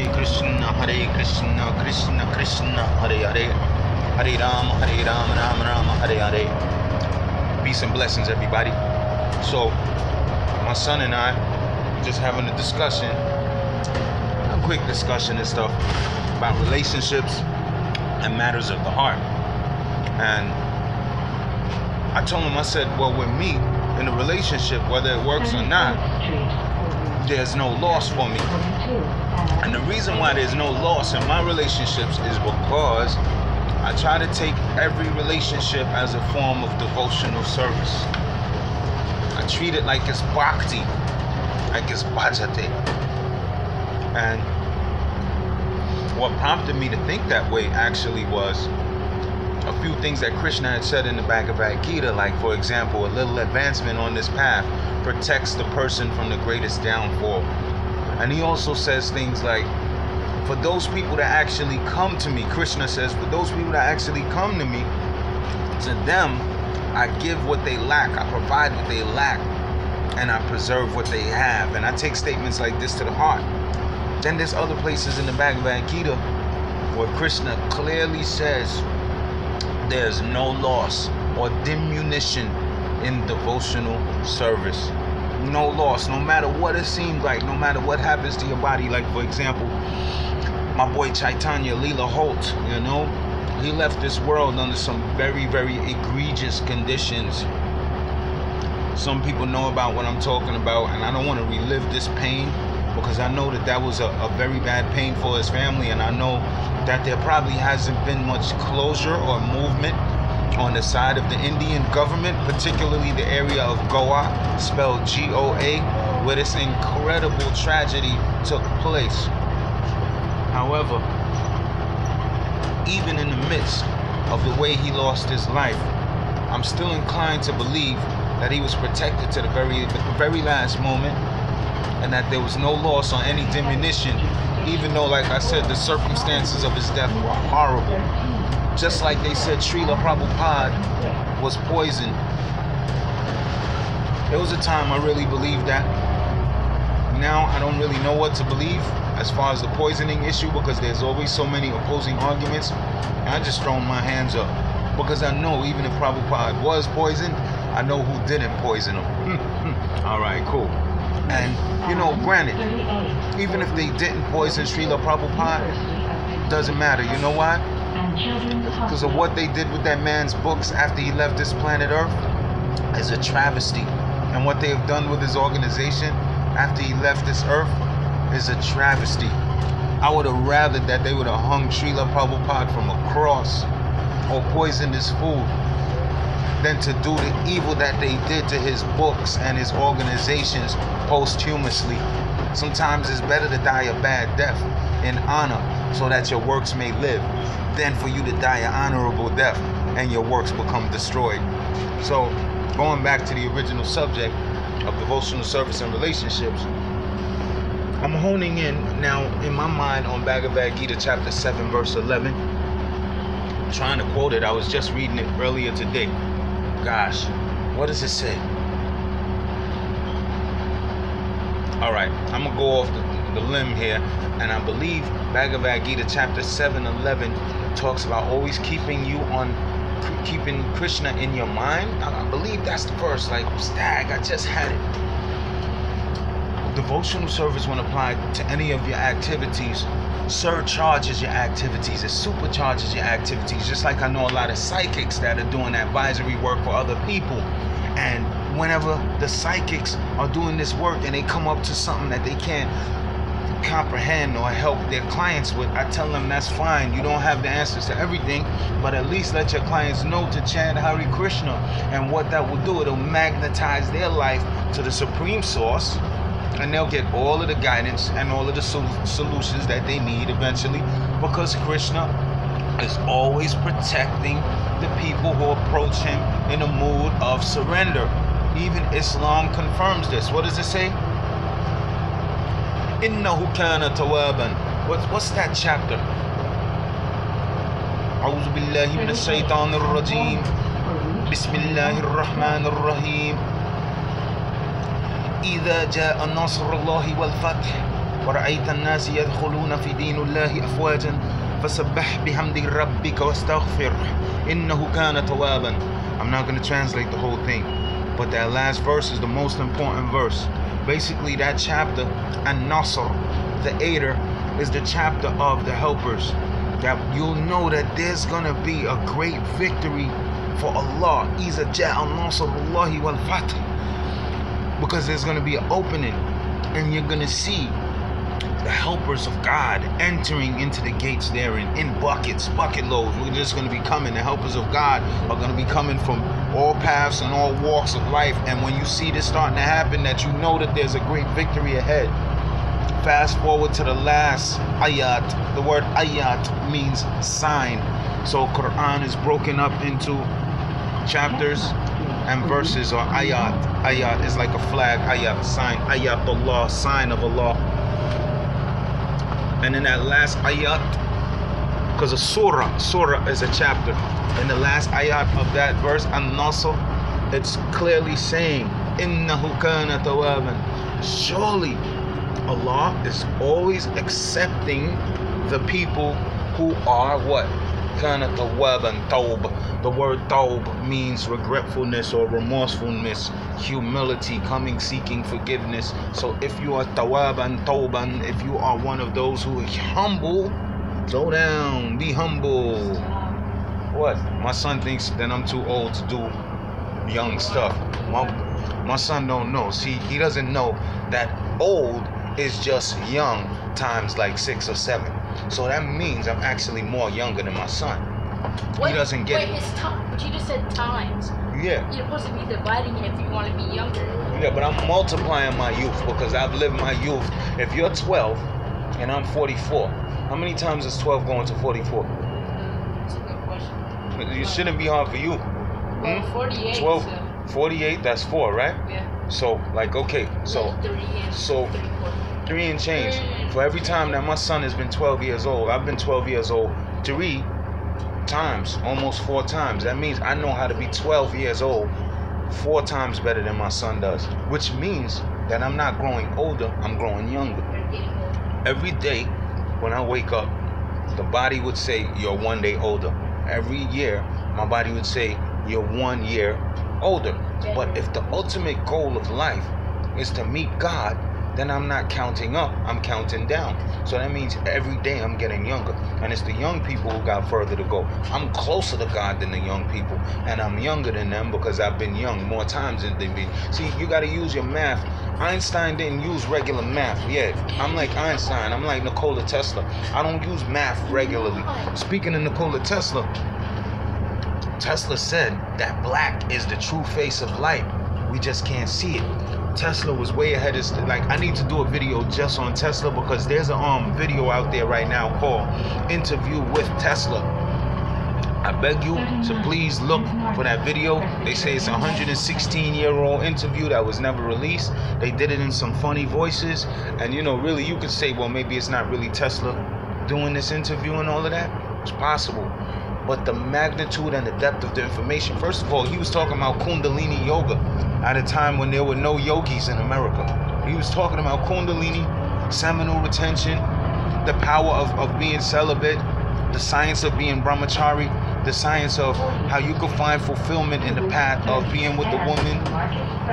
Hare Krishna, Krishna Krishna, Hare Hare, Hare Rama, Rama Rama, Hare Hare. Peace and blessings, everybody. So, my son and I just having a discussion, a quick discussion and stuff about relationships and matters of the heart. And I told him, I said, well, with me in a relationship, whether it works or not, there's no loss for me. And the reason why there's no loss in my relationships is because I try to take every relationship as a form of devotional service. I treat it like it's bhakti, like it's bhajate. And what prompted me to think that way actually was a few things that Krishna had said in the Bhagavad Gita, like, for example, a little advancement on this path protects the person from the greatest downfall. And he also says things like, for those people that actually come to me, Krishna says, for those people that actually come to me, to them, I give what they lack, I provide what they lack, and I preserve what they have. And I take statements like this to the heart. Then there's other places in the Bhagavad Gita where Krishna clearly says there's no loss or diminution in devotional service. No loss, no matter what it seems like, no matter what happens to your body. Like, for example, my boy Chaitanya Leela Holt, he left this world under some very, very egregious conditions. Some people know about what I'm talking about, and I don't want to relive this pain because I know that was a very bad pain for his family, and I know that there probably hasn't been much closure or movement on the side of the Indian government, particularly the area of Goa, spelled G-O-A, where this incredible tragedy took place. However, even in the midst of the way he lost his life, I'm still inclined to believe that he was protected to the very last moment, and that there was no loss or any diminution, even though, like I said, the circumstances of his death were horrible. Just like they said Srila Prabhupada was poisoned. There was a time I really believed that. Now I don't really know what to believe as far as the poisoning issue, because there's always so many opposing arguments. And I just thrown my hands up, because I know even if Prabhupada was poisoned, I know who didn't poison him. Alright, cool. And, granted, even if they didn't poison Srila Prabhupada, doesn't matter. You know why? Because of what they did with that man's books after he left this planet Earth is a travesty. And what they have done with his organization after he left this earth is a travesty. I would have rather that they would have hung Srila Prabhupada from a cross or poisoned his food than to do the evil that they did to his books and his organizations posthumously. Sometimes it's better to die a bad death in honor so that your works may live than for you to die an honorable death and your works become destroyed. So, going back to the original subject of devotional service and relationships, I'm honing in now in my mind on Bhagavad Gita chapter 7 verse 11. I'm trying to quote it. I was just reading it earlier today. Gosh, what does it say? Alright, I'm going to go off the limb here, and I believe Bhagavad Gita chapter 7:11 talks about always keeping Krishna in your mind. I believe that's the verse. Like, stag, I just had it. Devotional service, when applied to any of your activities, surcharges your activities. It supercharges your activities. Just like I know a lot of psychics that are doing advisory work for other people, and whenever the psychics are doing this work and they come up to something that they can't comprehend or help their clients with, I tell them that's fine. You don't have the answers to everything, but at least let your clients know to chant Hare Krishna. And what that will do, it'll magnetize their life to the supreme source, and they'll get all of the guidance and all of the solutions that they need eventually, because Krishna is always protecting the people who approach him in a mood of surrender. Even Islam confirms this. What does it say? Innahu kana tawaban. What's that chapter? A'udhu billahi minash shaitanir rajim. Bismillahir rahmanir rahim. إذا جاء نصر الله والفتح وَرَأَيْتَ النَّاسِ يَدْخُلُونَ فِي دِينِ اللَّهِ أَفْوَاجًا فَسَبِّحْ بِحَمْدِ رَبِّكَ وَاسْتَغْفِرْهُ إِنَّهُ كَانَ تَوَّابًا. I'm not going to translate the whole thing, but that last verse is the most important verse. Basically, that chapter, An-Nasr, the aider, is the chapter of the helpers. That you'll know that there's going to be a great victory for Allah. إِذَا جَاءَ نَصْرُ اللَّهِ وَالْفَتْحُ. Because there's going to be an opening, and you're going to see the helpers of God entering into the gates there in buckets, bucket loads. We're just going to be coming. The helpers of God are going to be coming from all paths and all walks of life. And when you see this starting to happen, that you know that there's a great victory ahead. Fast forward to the last ayat. The word ayat means sign. So Quran is broken up into chapters and verses, or ayat. Ayat is like a flag. Ayat, sign. Ayatullah, sign of Allah. And in that last ayat, because a surah is a chapter, in the last ayat of that verse, An-Nasr, it's clearly saying, Innahu kana tawaban. Surely Allah is always accepting the people who are what? Kana tawaban, tawb. The word tawb means regretfulness or remorsefulness, humility, coming seeking forgiveness. So if you are tawaban, tawban, if you are one of those who is humble, slow down, be humble. What? My son thinks that I'm too old to do young stuff. My son don't know. See, he doesn't know that old is just young times like 6 or 7. So that means I'm actually more younger than my son. He doesn't get it. Wait, it's time. But you just said times. Yeah. You're supposed to be dividing it if you want to be younger. Yeah, but I'm multiplying my youth because I've lived my youth. If you're 12 and I'm 44, how many times is 12 going to 44? That's a good question. It shouldn't be hard for you. Well, 48. 12, so. 48, that's 4, right? Yeah. So, like, okay, so, Like 3 and so 3 and change. For every time that my son has been 12 years old, I've been 12 years old 3 times, almost 4 times. That means I know how to be 12 years old 4 times better than my son does, which means that I'm not growing older, I'm growing younger. Every day when I wake up, the body would say you're 1 day older. Every year my body would say you're 1 year older. But if the ultimate goal of life is to meet God, then I'm not counting up, I'm counting down. So that means every day I'm getting younger. And it's the young people who got further to go. I'm closer to God than the young people. And I'm younger than them because I've been young more times than they've been. See, you got to use your math. Einstein didn't use regular math. Yeah, I'm like Einstein. I'm like Nikola Tesla. I don't use math regularly. Speaking of Nikola Tesla, Tesla said that black is the true face of light. We just can't see it. Tesla was way ahead of, like, I need to do a video just on Tesla because there's a video out there right now called Interview with Tesla. I beg you to please look for that video. They say it's a 116-year-old interview that was never released. They did it in some funny voices, and you know, really you could say, well, maybe it's not really Tesla doing this interview and all of that. It's possible. But the magnitude and the depth of the information, first of all, he was talking about Kundalini yoga at a time when there were no yogis in America. He was talking about Kundalini, seminal retention, the power of being celibate, the science of being brahmachari, the science of how you can find fulfillment in the path of being with the woman,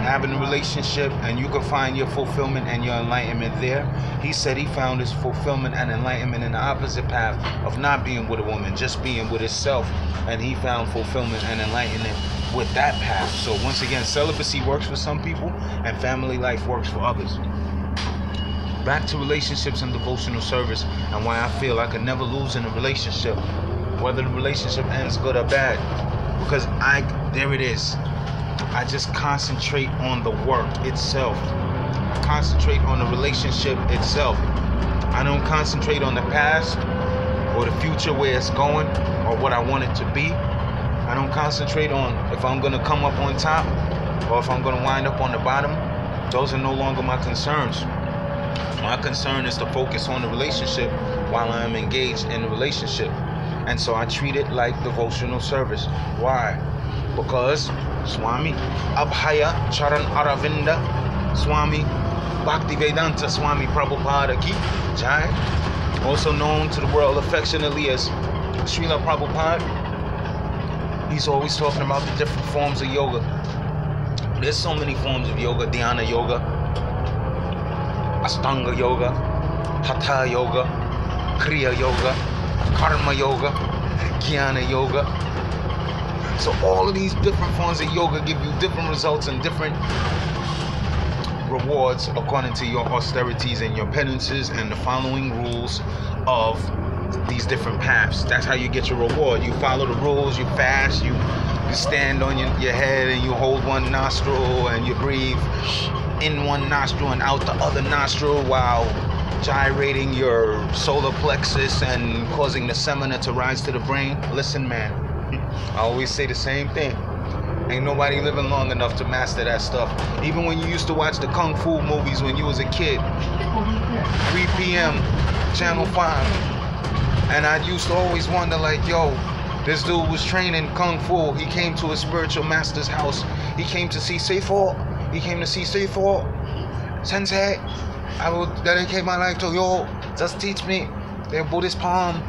having a relationship, and you can find your fulfillment and your enlightenment there. He said he found his fulfillment and enlightenment in the opposite path of not being with a woman, just being with himself, and he found fulfillment and enlightenment with that path. So once again, celibacy works for some people and family life works for others. Back to relationships and devotional service, and why I feel I could never lose in a relationship, whether the relationship ends good or bad, because there it is. I just concentrate on the work itself. I concentrate on the relationship itself. I don't concentrate on the past or the future, where it's going or what I want it to be. I don't concentrate on if I'm going to come up on top or if I'm going to wind up on the bottom. Those are no longer my concerns. My concern is to focus on the relationship while I'm engaged in the relationship. And so I treat it like devotional service. Why? Because Swami Abhaya Charan Aravinda, Swami Bhaktivedanta Swami Prabhupada Ki Jai, also known to the world affectionately as Srila Prabhupada. He's always talking about the different forms of yoga. There's so many forms of yoga: Dhyana yoga, Astanga yoga, Hatha yoga, Kriya yoga, Karma yoga, Jnana yoga. So all of these different forms of yoga give you different results and different rewards according to your austerities and your penances and the following rules of these different paths. That's how you get your reward. You follow the rules, you fast, you stand on your head and you hold one nostril and you breathe in one nostril and out the other nostril while gyrating your solar plexus and causing the semina to rise to the brain. Listen, man, I always say the same thing. Ain't nobody living long enough to master that stuff. Even when you used to watch the Kung Fu movies when you was a kid, 3 p.m., Channel 5. And I used to always wonder, like, yo, this dude was training Kung Fu. He came to a spiritual master's house. He came to see Seifu. He came to see Seifu. Sensei, I will dedicate my life to you. Just teach me the Buddhist palm.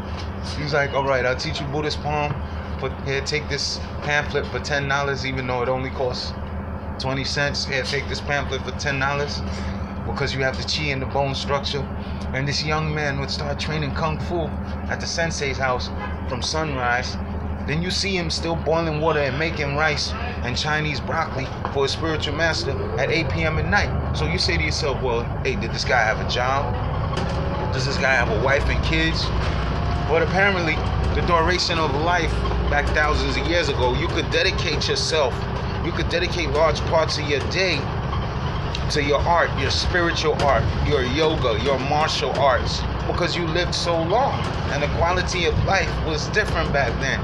He's like, all right, I'll teach you Buddhist palm. But here, take this pamphlet for $10, even though it only costs 20 cents. Here, take this pamphlet for $10 because you have the chi and the bone structure. And this young man would start training Kung Fu at the sensei's house from sunrise. Then you see him still boiling water and making rice and Chinese broccoli for his spiritual master at 8 p.m. at night. So you say to yourself, well, hey, did this guy have a job? Does this guy have a wife and kids? But apparently, the duration of life back thousands of years ago, you could dedicate yourself, you could dedicate large parts of your day to your art, your spiritual art, your yoga, your martial arts, because you lived so long and the quality of life was different back then.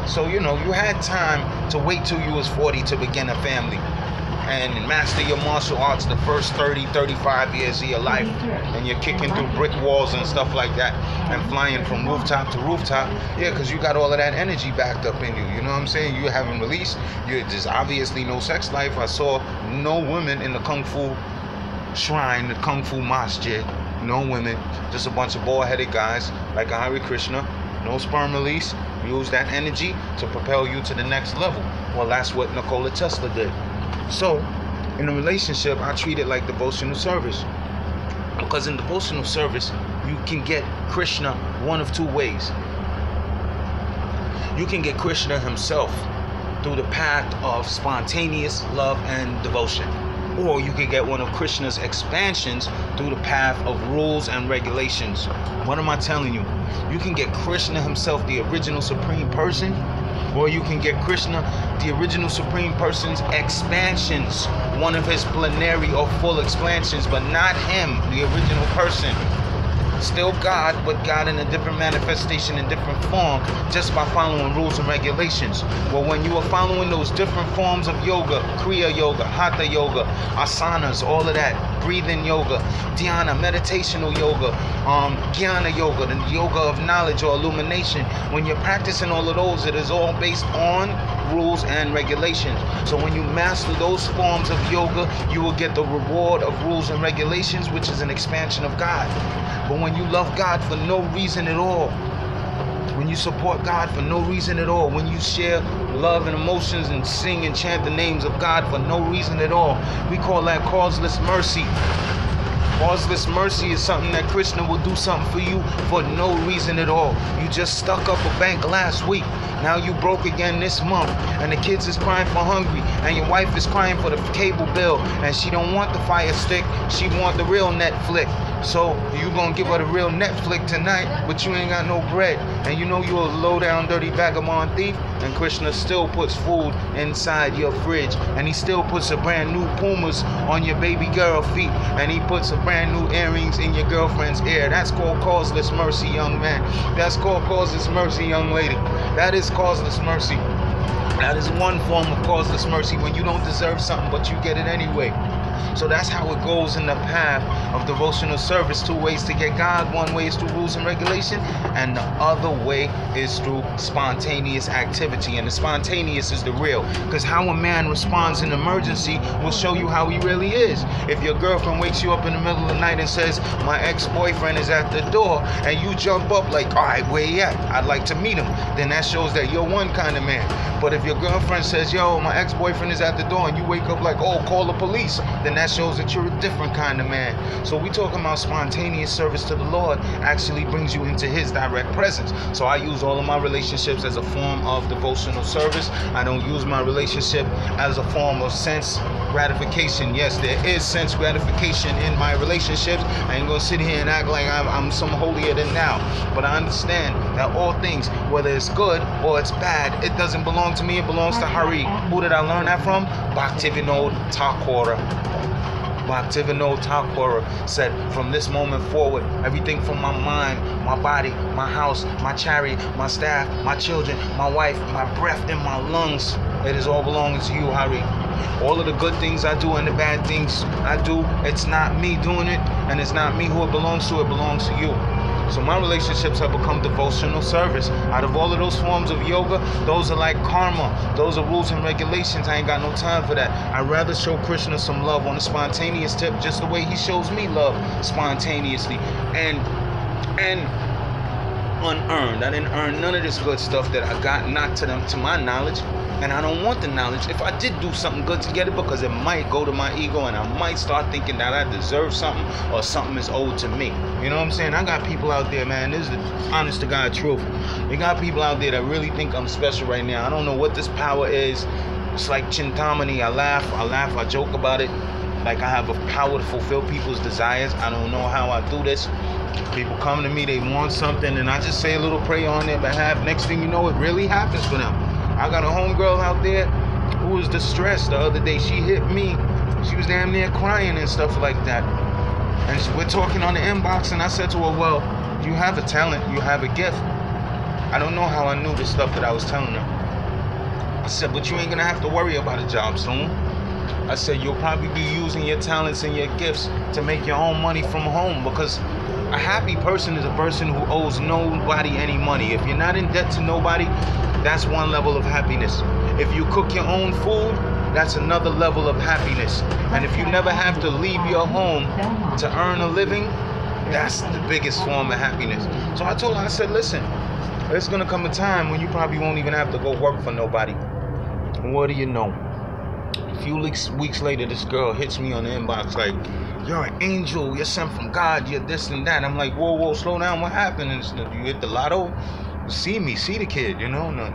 So, you know, you had time to wait till you was 40 to begin a family and master your martial arts the first 30, 35 years of your life. And you're kicking through brick walls and stuff like that and flying from rooftop to rooftop. Yeah, because you got all of that energy backed up in you. You know what I'm saying? You haven't released. There's obviously no sex life. I saw no women in the Kung Fu shrine, the Kung Fu masjid. No women. Just a bunch of bald-headed guys like a Hare Krishna. No sperm release. Use that energy to propel you to the next level. Well, that's what Nikola Tesla did. So, in a relationship, I treat it like devotional service. Because in devotional service, you can get Krishna one of two ways. You can get Krishna himself through the path of spontaneous love and devotion. Or you can get one of Krishna's expansions through the path of rules and regulations. What am I telling you? You can get Krishna himself, the original Supreme Person, or you can get Krishna, the original Supreme Person's expansions, one of his plenary or full expansions, but not him, the original person. Still God, but God in a different manifestation, in different form, just by following rules and regulations. Well, when you are following those different forms of yoga, Kriya yoga, Hatha yoga, asanas, all of that, breathing yoga, dhyana, meditational yoga, jnana yoga, the yoga of knowledge or illumination, when you're practicing all of those, it is all based on rules and regulations. So when you master those forms of yoga, you will get the reward of rules and regulations, which is an expansion of God. But when you love God for no reason at all, when you support God for no reason at all, when you share love and emotions and sing and chant the names of God for no reason at all, we call that causeless mercy. Causeless mercy is something that Krishna will do something for you for no reason at all. You just stuck up a bank last week. Now you broke again this month, and the kids is crying for hungry, and your wife is crying for the cable bill, and she don't want the Fire Stick, she want the real Netflix. So you gonna give her the real Netflix tonight, but you ain't got no bread, and you know you're a low down dirty vagabond thief, and Krishna still puts food inside your fridge, and he still puts a brand new Pumas on your baby girl feet, and he puts a brand new earrings in your girlfriend's ear. That's called causeless mercy, young man. That's called causeless mercy, young lady. That is causeless mercy. That is one form of causeless mercy, when you don't deserve something but you get it anyway. So that's how it goes in the path of devotional service. 2 ways to get God. 1 way is through rules and regulation, and the other way is through spontaneous activity. And the spontaneous is the real, because how a man responds in emergency will show you how he really is. If your girlfriend wakes you up in the middle of the night and says, my ex-boyfriend is at the door, and you jump up like, all right, where he at? I'd like to meet him. Then that shows that you're one kind of man. But if your girlfriend says, yo, my ex-boyfriend is at the door, and you wake up like, oh, call the police, then that shows that you're a different kind of man. So we talking about spontaneous service to the Lord actually brings you into his direct presence. So I use all of my relationships as a form of devotional service. I don't use my relationship as a form of sense gratification. Yes, there is sense gratification in my relationships. I ain't gonna sit here and act like I'm some holier than thou. But I understand that all things, whether it's good or it's bad, it doesn't belong to me, it belongs to Hari. Who did I learn that from? Bhaktivinoda Thakur. Bhaktivinoda Thakur said, from this moment forward, everything from my mind, my body, my house, my chariot, my staff, my children, my wife, my breath in my lungs, it is all belonging to you, Hari. All of the good things I do and the bad things I do, it's not me doing it, and it's not me who it belongs to to you. So my relationships have become devotional service. Out of all of those forms of yoga, those are like karma. Those are rules and regulations. I ain't got no time for that. I'd rather show Krishna some love on a spontaneous tip, just the way he shows me love spontaneously. And unearned. I didn't earn none of this good stuff that I got, not to my knowledge. And I don't want the knowledge. If I did do something good to get it, because it might go to my ego and I might start thinking that I deserve something or something is owed to me. You know what I'm saying? I got people out there, man, this is the honest to God truth. You got people out there that really think I'm special right now. I don't know what this power is. It's like Chintamani. I laugh, I joke about it. Like I have a power to fulfill people's desires. I don't know how I do this. People come to me, they want something, and I just say a little prayer on their behalf. Next thing you know, it really happens for them. I got a homegirl out there who was distressed the other day. She hit me. She was damn near crying and stuff like that. And we're talking on the inbox, and I said to her, well, you have a talent, you have a gift. I don't know how I knew the stuff that I was telling her. I said, but you ain't gonna have to worry about a job soon. I said, you'll probably be using your talents and your gifts to make your own money from home, because a happy person is a person who owes nobody any money. If you're not in debt to nobody, that's one level of happiness. If you cook your own food, that's another level of happiness. And if you never have to leave your home to earn a living, that's the biggest form of happiness. So I told her, I said, listen, there's gonna come a time when you probably won't even have to go work for nobody. And what do you know? A few weeks later, this girl hits me on the inbox like, you're an angel, you're sent from God, you're this and that. I'm like, whoa, slow down, what happened? And you hit the lotto? See me, see the kid, you know? No,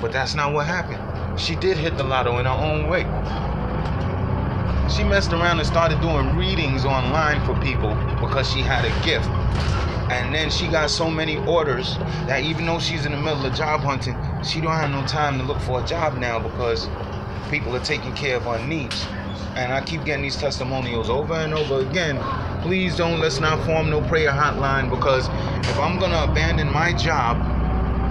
but that's not what happened. She did hit the lotto in her own way. She messed around and started doing readings online for people because she had a gift. And then she got so many orders that even though she's in the middle of job hunting, she don't have no time to look for a job now because people are taking care of her needs. And I keep getting these testimonials over and over again. Please let's not form no prayer hotline, because if I'm gonna abandon my job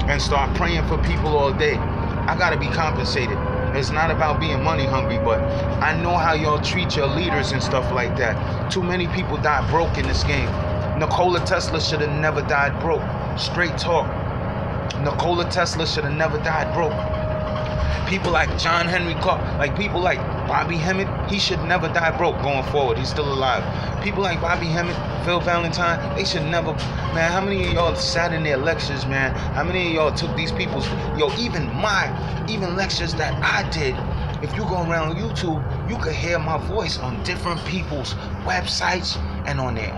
and start praying for people all day, I gotta be compensated. It's not about being money hungry, but I know how y'all treat your leaders and stuff like that. Too many people die broke in this game. Nikola Tesla should have never died broke. Straight talk. Nikola Tesla should have never died broke. People like John Henry Clark, like people like Bobby Hemmett, he should never die broke going forward. He's still alive. People like Bobby Hemmett, Phil Valentine, they should never, man, how many of y'all sat in their lectures, man? How many of y'all took these people's, even lectures that I did? If you go around YouTube, you could hear my voice on different people's websites and on their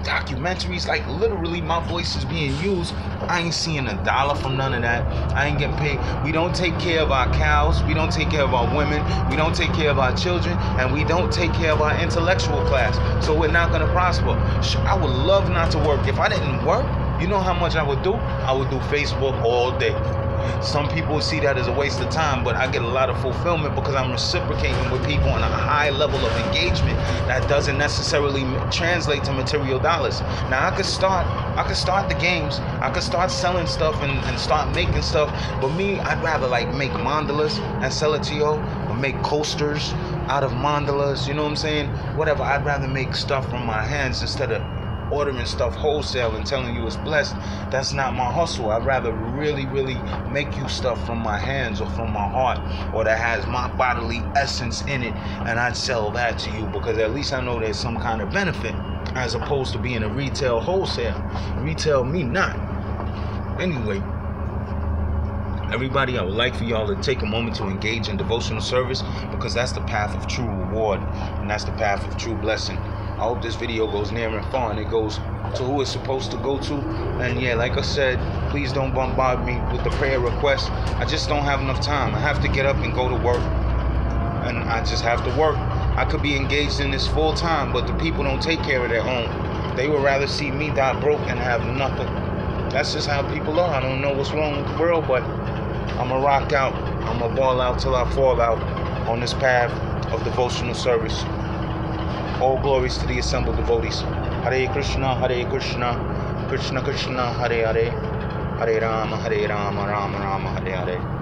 documentaries. Like literally my voice is being used. I ain't seeing $1 from none of that. I ain't getting paid. We don't take care of our cows, we don't take care of our women, we don't take care of our children, and we don't take care of our intellectual class. So we're not gonna prosper. I would love not to work. If I didn't work, you know how much I would do? I would do Facebook all day. Some people see that as a waste of time, but I get a lot of fulfillment because I'm reciprocating with people on a high level of engagement that doesn't necessarily translate to material dollars. Now I could start the games, I could start selling stuff and start making stuff, but me, I'd rather like make mandalas and sell it to you, or make coasters, out of mandalas, you know what I'm saying? Whatever. I'd rather make stuff from my hands instead of ordering stuff wholesale and telling you it's blessed. That's not my hustle. I'd rather really make you stuff from my hands or from my heart, or that has my bodily essence in it, and I'd sell that to you, because at least I know there's some kind of benefit, as opposed to being a retail wholesale. Retail me not. Anyway, everybody, I would like for y'all to take a moment to engage in devotional service, because that's the path of true reward, and that's the path of true blessing. I hope this video goes near and far, and it goes to who it's supposed to go to. And yeah, like I said, please don't bombard me with the prayer requests. I just don't have enough time. I have to get up and go to work, and I just have to work. I could be engaged in this full time, but the people don't take care of their own. They would rather see me die broke and have nothing. That's just how people are. I don't know what's wrong with the world, but I'ma rock out. I'ma ball out till I fall out on this path of devotional service. All glories to the assembled devotees. Hare Krishna, Krishna Krishna, Hare Hare, Hare Rama, Rama Rama, Hare Hare.